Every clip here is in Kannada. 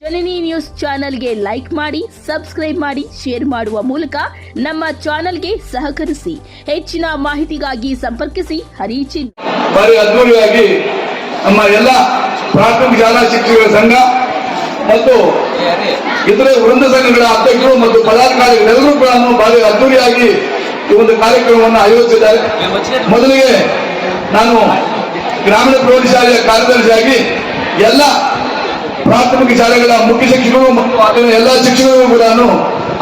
ಜನನಿ ನ್ಯೂಸ್ ಚಾನೆಲ್ಗೆ ಲೈಕ್ ಮಾಡಿ, ಸಬ್ಸ್ಕ್ರೈಬ್ ಮಾಡಿ, ಶೇರ್ ಮಾಡುವ ಮೂಲಕ ನಮ್ಮ ಚಾನೆಲ್ಗೆ ಸಹಕರಿಸಿ. ಹೆಚ್ಚಿನ ಮಾಹಿತಿಗಾಗಿ ಸಂಪರ್ಕಿಸಿ ಹರಿಚಿನ್. ಬಾರಿ ಅದ್ದೂರಿಯಾಗಿ ನಮ್ಮ ಎಲ್ಲ ಪ್ರಾಥಮಿಕ ಶಾಲಾ ಶಿಕ್ಷಕರ ಸಂಘ ಮತ್ತು ಇತರೆ ವೃಂದ ಸಂಘಗಳ ಅಧ್ಯಕ್ಷರು ಮತ್ತು ಪದಾಧಿಕಾರಿಗಳೆಲ್ಲರೂ ಕೂಡ ಬಾರಿ ಅದ್ದೂರಿಯಾಗಿ ಈ ಒಂದು ಕಾರ್ಯಕ್ರಮವನ್ನು ಆಯೋಜಿಸಿದ್ದಾರೆ. ಮೊದಲಿಗೆ ನಾನು ಗ್ರಾಮೀಣ ಪ್ರೌಢಶಾಲೆಯ ಕಾರ್ಯದರ್ಶಿಯಾಗಿ ಎಲ್ಲ ಪ್ರಾಥಮಿಕ ಶಾಲೆಗಳ ಮುಖ್ಯ ಶಿಕ್ಷಕರು ಮತ್ತು ಎಲ್ಲ ಶಿಕ್ಷಕರಿಗೂ ಕೂಡ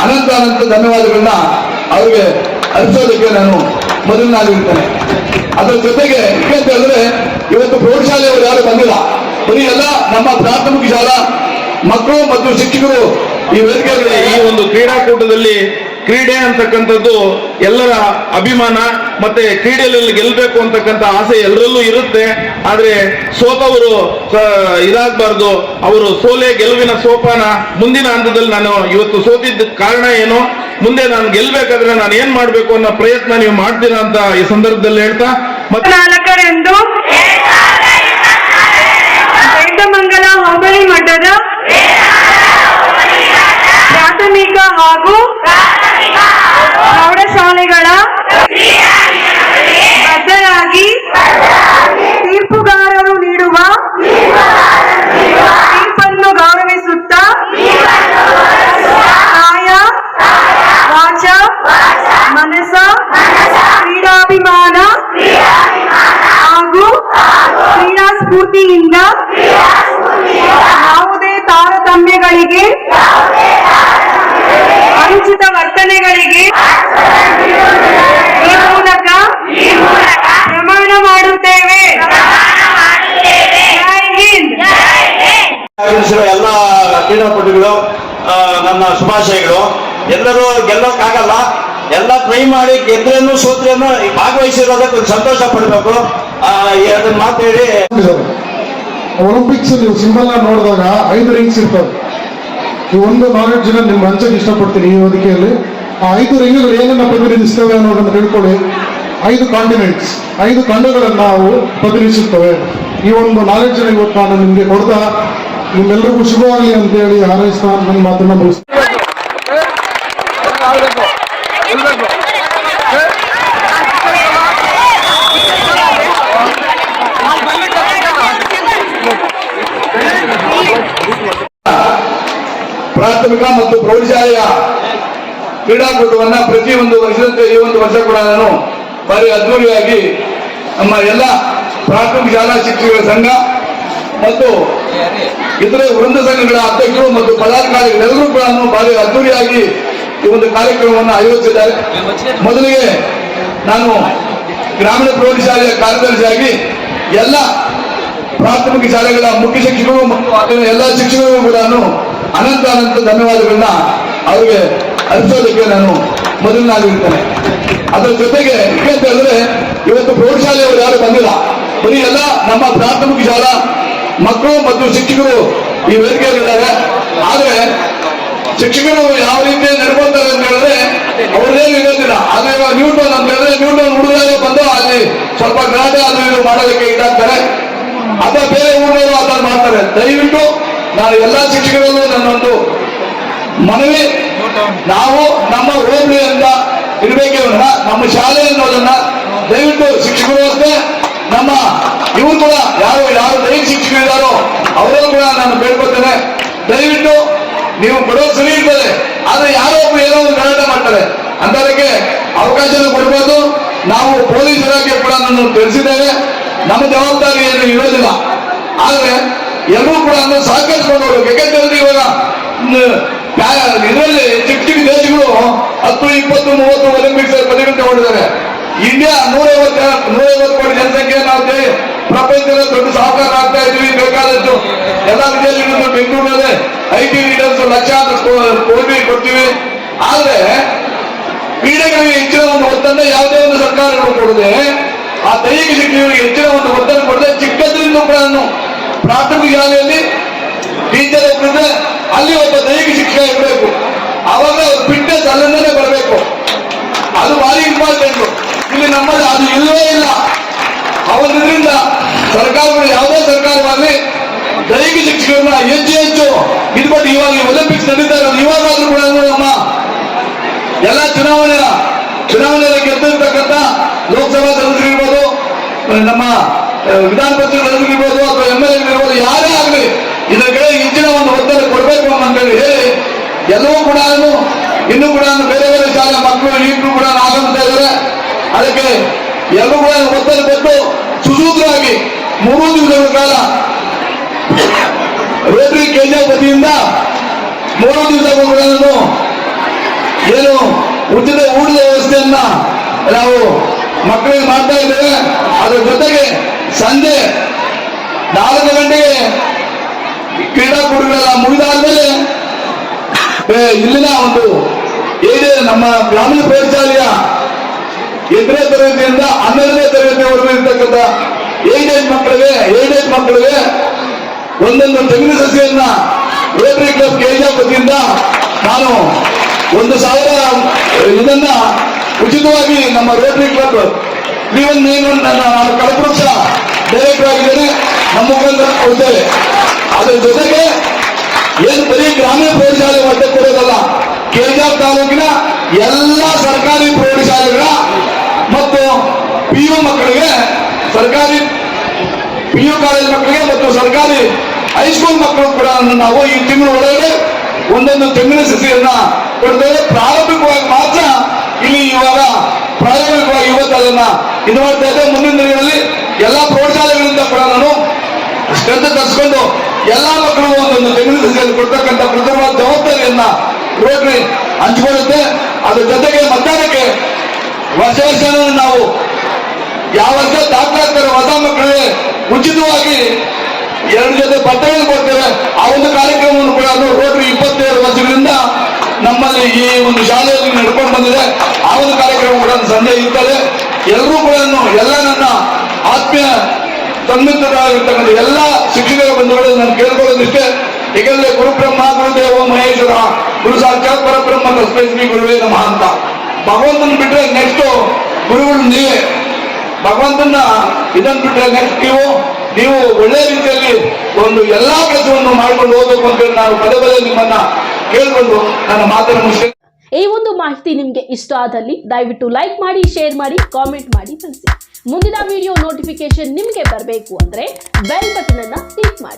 ಅನಂತ ಧನ್ಯವಾದಗಳನ್ನ ಅವರಿಗೆ ಅರ್ಪಿಸೋದಕ್ಕೆ ನಾನು ಮೊದಲನಾಗಿರ್ತೇನೆ. ಅದರ ಜೊತೆಗೆ ಏಕೆಂತ ಹೇಳಿದ್ರೆ ಇವತ್ತು ಪ್ರೌಢಶಾಲೆಯವರು ಯಾರು ಬಂದಿಲ್ಲ, ಬರೀ ಎಲ್ಲ ನಮ್ಮ ಪ್ರಾಥಮಿಕ ಶಾಲಾ ಮಕ್ಕಳು ಮತ್ತು ಶಿಕ್ಷಕರು ಈ ವೇದಿಕೆಯಲ್ಲಿ ಈ ಒಂದು ಕ್ರೀಡಾಕೂಟದಲ್ಲಿ ಕ್ರೀಡೆ ಅಂತಕ್ಕಂಥದ್ದು ಎಲ್ಲರ ಅಭಿಮಾನ, ಮತ್ತೆ ಕ್ರೀಡೆಯಲ್ಲಿ ಗೆಲ್ಲಬೇಕು ಅಂತಕ್ಕಂಥ ಆಸೆ ಎಲ್ಲರಲ್ಲೂ ಇರುತ್ತೆ. ಆದ್ರೆ ಸೋತವರು ಇದಾಗಬಾರ್ದು, ಅವರು ಸೋಲೆ ಗೆಲುವಿನ ಸೋಪಾನ. ಮುಂದಿನ ಹಂತದಲ್ಲಿ ನಾನು ಇವತ್ತು ಸೋತಿದ್ದ ಕಾರಣ ಏನು, ಮುಂದೆ ನಾನು ಗೆಲ್ಬೇಕಾದ್ರೆ ನಾನು ಏನ್ ಮಾಡ್ಬೇಕು ಅನ್ನೋ ಪ್ರಯತ್ನ ನೀವು ಮಾಡ್ತೀರಾ ಅಂತ ಈ ಸಂದರ್ಭದಲ್ಲಿ ಹೇಳ್ತಾ, ಮತ್ತೆ 4ರಂದು ಮಂಗಲ ಹೋಬಳಿ ಮಟ್ಟದ ಪ್ರಾಥಮಿಕ ಹಾಗೂ ಪ್ರೌಢಶಾಲೆಗಳ ಬದ್ಧರಾಗಿ ತೀರ್ಪುಗಾರರು ನೀಡುವ ತೀರ್ಪನ್ನು ಗೌರವಿಸುತ್ತಾ ಕಾಯ ವಾಚ ಮನಸ ಕ್ರೀಡಾಭಿಮಾನ ಹಾಗೂ ಕ್ರೀಡಾ ಸ್ಫೂರ್ತಿಯಿಂದ ಯಾವುದೇ ತಾರತಮ್ಯಗಳಿಗೆ, ಅನುಚಿತ ವರ್ತನೆಗಳಿಗೆ ಈ ಮೂಲಕ ಪ್ರಮಾಣ ಮಾಡುತ್ತೇವೆ. ಜೈ ಹಿಂದ್. ಎಲ್ಲ ಕ್ರೀಡಾಪಟುಗಳು ನನ್ನ ಶುಭಾಶಯಗಳು. ಎಲ್ಲರೂ ಗೆಲ್ಲೋಕ್ಕಾಗಲ್ಲ, ಎಲ್ಲ ಟ್ರೈ ಮಾಡಿ ಗೆದ್ರೇನು ಸೋತ್ರೇನು ಭಾಗವಹಿಸಿರೋದಕ್ಕೆ ಒಂದು ಸಂತೋಷ ಪಡಬೇಕು. ಅದನ್ನ ಮಾತು ಹೇಳಿ ಒಲಿಂಪಿಕ್ಸ್ ನೀವು ಸಿಂಬಲ್ ನೋಡಿದಾಗ 5 ರಿಂಗ್ಸ್ ಇರ್ತವೆ. ಈ ಒಂದು ನಾಲೆಡ್ಜ್ ನಿಮ್ಗೆ ಹಂಚಕ್ಕೆ ಇಷ್ಟಪಡ್ತೀನಿ ಈ ವೇದಿಕೆಯಲ್ಲಿ. ಆ 5 ರಿಂಗ್ಗಳು ಏನನ್ನ ಪ್ರತಿನಿಧಿಸ್ತವೆ ಅನ್ನೋದನ್ನು ತಿಳ್ಕೊಳ್ಳಿ. 5 ಕಾಂಟಿನೆಂಟ್ಸ್, 5 ಖಂಡಗಳನ್ನು ನಾವು ಪ್ರತಿನಿಧಿಸುತ್ತವೆ. ಈ ಒಂದು ನಾಲೆಡ್ಜ್ ಇವತ್ತು ನಾನು ನಿಮಗೆ ಕೊಡ್ತಾ ನಿಮ್ಮೆಲ್ಲರಿಗೂ ಶುಭವಾಗಲಿ ಅಂತ ಹೇಳಿ ಹಾರೈಸ್ತಾ ನನ್ನ ಮಾತನ್ನ ಮುಗಿಸ್ತೀನಿ. ಪ್ರಾಥಮಿಕ ಮತ್ತು ಪ್ರೌಢಶಾಲೆಯ ಕ್ರೀಡಾಕೂಟವನ್ನ ಪ್ರತಿಯೊಂದು ವರ್ಷದಂತೆ ಈ ಒಂದು ವರ್ಷ ಕೂಡ ನಾನು ಬಾರಿ ಅದ್ದೂರಿಯಾಗಿ ನಮ್ಮ ಎಲ್ಲ ಪ್ರಾಥಮಿಕ ಶಾಲಾ ಶಿಕ್ಷಕರ ಸಂಘ ಮತ್ತು ಇತರೆ ವೃಂದ ಸಂಘಗಳ ಅಧ್ಯಕ್ಷರು ಮತ್ತು ಪದಾಧಿಕಾರಿಗಳೆಲ್ಲರೂ ಕೂಡ ಬಾರಿ ಅದ್ದೂರಿಯಾಗಿ ಈ ಒಂದು ಕಾರ್ಯಕ್ರಮವನ್ನು ಆಯೋಜಿಸಿದ್ದಾರೆ. ಮೊದಲಿಗೆ ನಾನು ಗ್ರಾಮೀಣ ಪ್ರೌಢಶಾಲೆಯ ಕಾರ್ಯದರ್ಶಿಯಾಗಿ ಎಲ್ಲ ಪ್ರಾಥಮಿಕ ಶಾಲೆಗಳ ಮುಖ್ಯ ಶಿಕ್ಷಕರು ಮತ್ತು ಎಲ್ಲ ಶಿಕ್ಷಕರಿಗೂ ಕೂಡ ಅನಂತ ಧನ್ಯವಾದಗಳನ್ನ ಅವರಿಗೆ ಅರ್ಪಿಸೋದಕ್ಕೆ ನಾನು ಮೊದಲನಾಗಿರ್ತೇನೆ. ಅದರ ಜೊತೆಗೆ ಏಕೆಂತ ಹೇಳಿದ್ರೆ ಇವತ್ತು ಪ್ರೌಢಶಾಲೆಯವರು ಯಾರು ಬಂದಿಲ್ಲ, ಬರೀ ಎಲ್ಲ ನಮ್ಮ ಪ್ರಾಥಮಿಕ ಶಾಲಾ ಮಕ್ಕಳು ಮತ್ತು ಶಿಕ್ಷಕರು ಈ ವೇದಿಕೆಯಲ್ಲಿದ್ದಾರೆ. ಆದ್ರೆ ಶಿಕ್ಷಕರು ಯಾವ ರೀತಿ ನಡ್ಕೊತಾರೆ ಅಂತ ಹೇಳಿದ್ರೆ ಅವ್ರದ್ದೇನು ಇರೋದಿಲ್ಲ. ಆದ್ರೆ ಇವಾಗ ನ್ಯೂಟನ್ ಅಂತ ಹೇಳಿದ್ರೆ ನ್ಯೂಟನ್ ಹುಡುಗರೇ ಬಂದು ಅಲ್ಲಿ ಸ್ವಲ್ಪ ಗಲಾಟೆ ಅದು ಇದು ಮಾಡೋದಕ್ಕೆ ಇದಾಗ್ತಾರೆ, ಅಥವಾ ಬೇರೆ ಊರಿನವರು ಆ ಥರ ಮಾಡ್ತಾರೆ. ದಯವಿಟ್ಟು ನಾನು ಎಲ್ಲ ಶಿಕ್ಷಕರಲ್ಲೂ ನನ್ನೊಂದು ಮನವಿ, ನಾವು ನಮ್ಮ ಹೋಬಳಿಯಿಂದ ಇರಬೇಕೇ ವಿನ ನಮ್ಮ ಶಾಲೆ ಅನ್ನೋದನ್ನ ದಯವಿಟ್ಟು ಶಿಕ್ಷಕರು ಅಷ್ಟೇ, ನಮ್ಮ ಇವರು ಕೂಡ ಯಾರು ದೈಹಿಕ ಶಿಕ್ಷಕರಿದ್ದಾರೋ ಅವರಲ್ಲೂ ಕೂಡ ನಾನು ಬೇಡ್ಕೊಳ್ತೇನೆ. ದಯವಿಟ್ಟು ನೀವು ಕೊಡೋದು ಸರಿ ಇರ್ತದೆ, ಆದ್ರೆ ಯಾರೋ ಒಬ್ರು ಏನೋ ಒಂದು ಗಲಾಟೆ ಮಾಡ್ತಾರೆ, ಅಂತದಕ್ಕೆ ಅವಕಾಶನ ಕೊಡ್ಬೋದು. ನಾವು ಪೊಲೀಸ್ ಇಲಾಖೆ ಕೂಡ ನಾನು ತಿಳಿಸಿದ್ದೇವೆ, ನಮ್ಮ ಜವಾಬ್ದಾರಿ ಏನು ಇರೋದಿಲ್ಲ. ಆದ್ರೆ ಎಲ್ಲರೂ ಕೂಡ ಸಹಕರಿಸಿಕೊಂಡು ಹೋಗ್ಬೇಕು. ಯಾಕೆಂದ್ರೆ ಇವಾಗ ಇದರಲ್ಲಿ ಚಿಕ್ಕ ಚಿಕ್ಕ ದೇಶಗಳು 10, 20, 30 ಒಲಿಂಪಿಕ್ಸ್ ಪದವಿ ತಗೊಂಡಿದ್ದಾರೆ. ಇಂಡಿಯಾ 150 ಕೋಟಿ ಜನಸಂಖ್ಯೆ, ನಾವು ಪ್ರಪಂಚದ ದೊಡ್ಡ ಸಹಕಾರ ಆಗ್ತಾ ಇದ್ವಿ. ಬೇಕಾದಷ್ಟು ಎಲ್ಲ ವಿದ್ಯಾರ್ಥಿಗಳು ಬೆಂಗಳೂರಲ್ಲಿ IT ಲೀಡರ್ಸ್ ಲಕ್ಷಾಂತರ ಕೋಟಿ ಕೊಡ್ತೀವಿ. ಆದ್ರೆ ಕ್ರೀಡೆಗಳಿಗೆ ಹೆಚ್ಚಿನ ಒಂದು ಒತ್ತನ್ನು ಯಾವುದೇ ಒಂದು ಸರ್ಕಾರಗಳು ಕೊಡದೆ, ಆ ದೈಹಿಕ ಶಿಕ್ಷಕರಿಗೆ ಹೆಚ್ಚಿನ ಒಂದು ಒತ್ತನ್ನು ಕೊಡದೆ, ಚಿಕ್ಕದ್ರಿಂದ ಕೂಡ ಪ್ರಾಥಮಿಕ ಶಾಲೆಯಲ್ಲಿ ಟೀಚರ್ ಒಬ್ಬರಿದ್ರೆ ಅಲ್ಲಿ ಒಬ್ಬ ದೈಹಿಕ ಶಿಕ್ಷಕ ಇರಬೇಕು. ಅವಾಗ ಫಿಟ್ನೆಸ್ ಅಲ್ಲಿಂದಲೇ ಬರಬೇಕು. ಅದು ಭಾರಿ ಇಂಪಾರ್ಟೆಂಟ್. ಇಲ್ಲಿ ನಮ್ಮಲ್ಲಿ ಅದು ಇಲ್ಲವೇ ಇಲ್ಲ. ಅವರಿಂದ ಸರ್ಕಾರಗಳು ಯಾವುದೇ ಸರ್ಕಾರವಾಗಲಿ ದೈಹಿಕ ಶಿಕ್ಷಕರನ್ನ ಹೆಚ್ಚು ಇದ್ಬಿಟ್ಟು ಇವಾಗ ಒಲಿಂಪಿಕ್ಸ್ ನಡೀತಾ ಇರೋದು ಇವಾಗಾದ್ರೂ ಕೂಡ ನಮ್ಮ ಎಲ್ಲ ಚುನಾವಣೆಯಲ್ಲಿ ಗೆದ್ದಿರ್ತಕ್ಕಂಥ ಲೋಕಸಭಾ ಸದಸ್ಯರಿರ್ಬೋದು, ನಮ್ಮ ವಿಧಾನ ಪರಿಷತ್ ಸದಸ್ಯರಿರ್ಬೋದು ಅಥವಾ MLA ಇರ್ಬೋದು, ಯಾರೇ ಆಗಲಿ ಇದರ ಕಡೆ ಹೆಚ್ಚಿನ ಒಂದು ಒತ್ತಡ ಕೊಡಬೇಕು ಅಂತೇಳಿ ಹೇಳಿ ಎಲ್ಲವೂ ಕೂಡ ಇನ್ನೂ ಕೂಡ ಬೇರೆ ಬೇರೆ ಶಾಲೆ ಮಕ್ಕಳು ಈಗಲೂ ಕೂಡ ಆಗಮಿಸ್ತಾ ಇದ್ದಾರೆ. ಅದಕ್ಕೆ ಎಲ್ಲರೂ ಕೂಡ ಒತ್ತಡ ಕೊಟ್ಟು ಸುಸೂತ್ರವಾಗಿ 3 ದಿವಸಗಳ ಕಾಲ ರೋಟರಿ ಕೆಜಿಎಫ್ ವತಿಯಿಂದ 3 ದಿವಸಗಳನ್ನು ಏನು ಉಚಿತ ಊಟದ ವ್ಯವಸ್ಥೆಯನ್ನ ನಾವು ಮಕ್ಕಳಿಗೆ ಮಾಡ್ತಾ ಇದ್ದೇವೆ. ಅದರ ಜೊತೆಗೆ ಸಂಜೆ 4 ಗಂಟೆಗೆ ಕ್ರೀಡಾಕೂಟಗಳೆಲ್ಲ ಮುಗಿದಾದ್ಮೇಲೆ ಇಲ್ಲಿನ ಒಂದು ಏನೇ ನಮ್ಮ ಗ್ರಾಮೀಣ ಪ್ರೌಢಶಾಲೆಯ 8ನೇ ತರಗತಿಯಿಂದ 12ನೇ ತರಗತಿವರೆಗೂ ಇರ್ತಕ್ಕಂಥ ಏಜ್ ಮಕ್ಕಳಿಗೆ ಒಂದೊಂದು ತೆಂಗಿನ ಸಸಿಯನ್ನ ರೋಟರಿ ಕ್ಲಬ್ ಕೆಜಿಎಫ್ ವತಿಯಿಂದ ನಾನು 1,000 ಇದನ್ನ ಉಚಿತವಾಗಿ ನಮ್ಮ ರೋಟರಿ ಕ್ಲಬ್ ನಾನು ಕಳಪುರುಷ ಡೈರೆಕ್ಟರ್ ಆಗಿದ್ದೇನೆ, ನಮ್ಮ ಮುಖಾಂತರ ಕೊಡ್ತೇವೆ. ಅದರ ಜೊತೆಗೆ ಏನು ಬರೀ ಗ್ರಾಮೀಣ ಪ್ರೌಢಶಾಲೆ ಮಟ್ಟ ಕೊಡೋದಲ್ಲ, ಕೆಜಿಎಫ್ ತಾಲೂಕಿನ ಎಲ್ಲ ಸರ್ಕಾರಿ ಪ್ರೌಢಶಾಲೆಗಳ ಮತ್ತು PU ಮಕ್ಕಳಿಗೆ, ಸರ್ಕಾರಿ PU ಕಾಲೇಜ್ ಮಕ್ಕಳಿಗೆ ಮತ್ತು ಸರ್ಕಾರಿ ಹೈಸ್ಕೂಲ್ ಮಕ್ಕಳು ಕೂಡ ನಾವು ಈ ತಿಂಗಳ ಒಳಗಡೆ ಒಂದೊಂದು ತೆಂಗಿನ ಸಸಿಯನ್ನ ಕೊಡ್ತೇವೆ. ಪ್ರಾರಂಭಿಕವಾಗಿ ಮಾತ್ರ ಇಲ್ಲಿ ಇವಾಗ ಪ್ರಾಯೋಗಿಕವಾಗಿ ಇವತ್ತು ಅದನ್ನ ಇದು ಮಾಡ್ತಾ ಇದ್ದೇವೆ. ಮುಂದಿನ ದಿನಗಳಲ್ಲಿ ಎಲ್ಲಾ ಪ್ರೌಢಶಾಲೆಗಳಿಂದ ಕೂಡ ನಾನು ಸ್ಟ್ರೆಂತ್ ತರಿಸ್ಕೊಂಡು ಎಲ್ಲಾ ಮಕ್ಕಳು ಒಂದೊಂದು ತೆಂಗಿನ ಸಸಿಯನ್ನು ಕೊಡ್ತಕ್ಕಂಥ ಪ್ರಥಮ ಜವಾಬ್ದಾರಿಯನ್ನ ರೋಟರಿ ಹಂಚಿಕೊಳ್ಳುತ್ತೆ. ಅದ್ರ ಜೊತೆಗೆ ಮಧ್ಯಾಹ್ನಕ್ಕೆ ವರ್ಷ ನಾವು ಯಾವ ವರ್ಷ ದಾಖಲಾಗ್ತಾರೆ ಹೊಸ ಮಕ್ಕಳಿಗೆ ಉಚಿತವಾಗಿ 2 ಜೊತೆ ಬಟ್ಟೆಗಳನ್ನು ಕೊಡ್ತೇವೆ. ಆ ಒಂದು ಕಾರ್ಯಕ್ರಮವನ್ನು ಕೂಡ ರೋಟರಿ 27 ವರ್ಷಗಳಿಂದ ನಮ್ಮಲ್ಲಿ ಈ ಒಂದು ಶಾಲೆಯಲ್ಲಿ ನಡ್ಕೊಂಡು ಬಂದಿದೆ. ಆ ಒಂದು ಕಾರ್ಯಕ್ರಮ ಕೂಡ ಸಂಜೆ ಇರ್ತದೆ. ಎಲ್ಲರೂ ಕೂಡ ಎಲ್ಲ ನನ್ನ ಆತ್ಮೀಯ ತನ್ಮಿತರಾಗಿರ್ತಕ್ಕಂಥ ಎಲ್ಲ ಶಿಕ್ಷಕರ ಬಂಧುಗಳು ನಾನು ಕೇಳ್ಕೊಳ್ಳೋದಿಷ್ಟೇ. ಏಕೆಂದ್ರೆ ಗುರುಬ್ರಹ್ಮ ಗುರುದೇವ ಮಹೇಶ್ವರ ಗುರು ಸಾಕ್ಷಾತ್ ಪರಬ್ರಹ್ಮ ತಸ್ಮೈ ಶ್ರೀ ಗುರುವೇ ನಮಃ ಅಂತ ಭಗವಂತನ ಬಿಟ್ರೆ ನೆಕ್ಸ್ಟ್ ಗುರುಗಳು ನೀವೇ. ಭಗವಂತನ ಇದನ್ನು ಬಿಟ್ರೆ ನೆಕ್ಸ್ಟ್ ನೀವು ಒಳ್ಳೆ ರೀತಿಯಲ್ಲಿ ಒಂದು ಎಲ್ಲಾ ಕೆಲಸವನ್ನು ಮಾಡ್ಕೊಂಡು ಹೋಗ್ಬೇಕು ಅಂತ ನಾನು ಪದೇ ನಿಮ್ಮನ್ನ ಕೇಳ್ಕೊಂಡು ನನ್ನ ಮಾತನ್ನು ಮುಗಿಸ್ತೇನೆ. ಈ ಒಂದು ಮಾಹಿತಿ ನಿಮಗೆ ಇಷ್ಟ ಆದಲ್ಲಿ ದಯವಿಟ್ಟು ಲೈಕ್ ಮಾಡಿ, ಶೇರ್ ಮಾಡಿ, ಕಾಮೆಂಟ್ ಮಾಡಿ ತಿಳಿಸಿ. ಮುಂದಿನ ವಿಡಿಯೋ ನೋಟಿಫಿಕೇಶನ್ ನಿಮಗೆ ಬರಬೇಕು ಅಂದ್ರೆ ಬೆಲ್ ಬಟನ್ ಅನ್ನ ಕ್ಲಿಕ್ ಮಾಡಿ.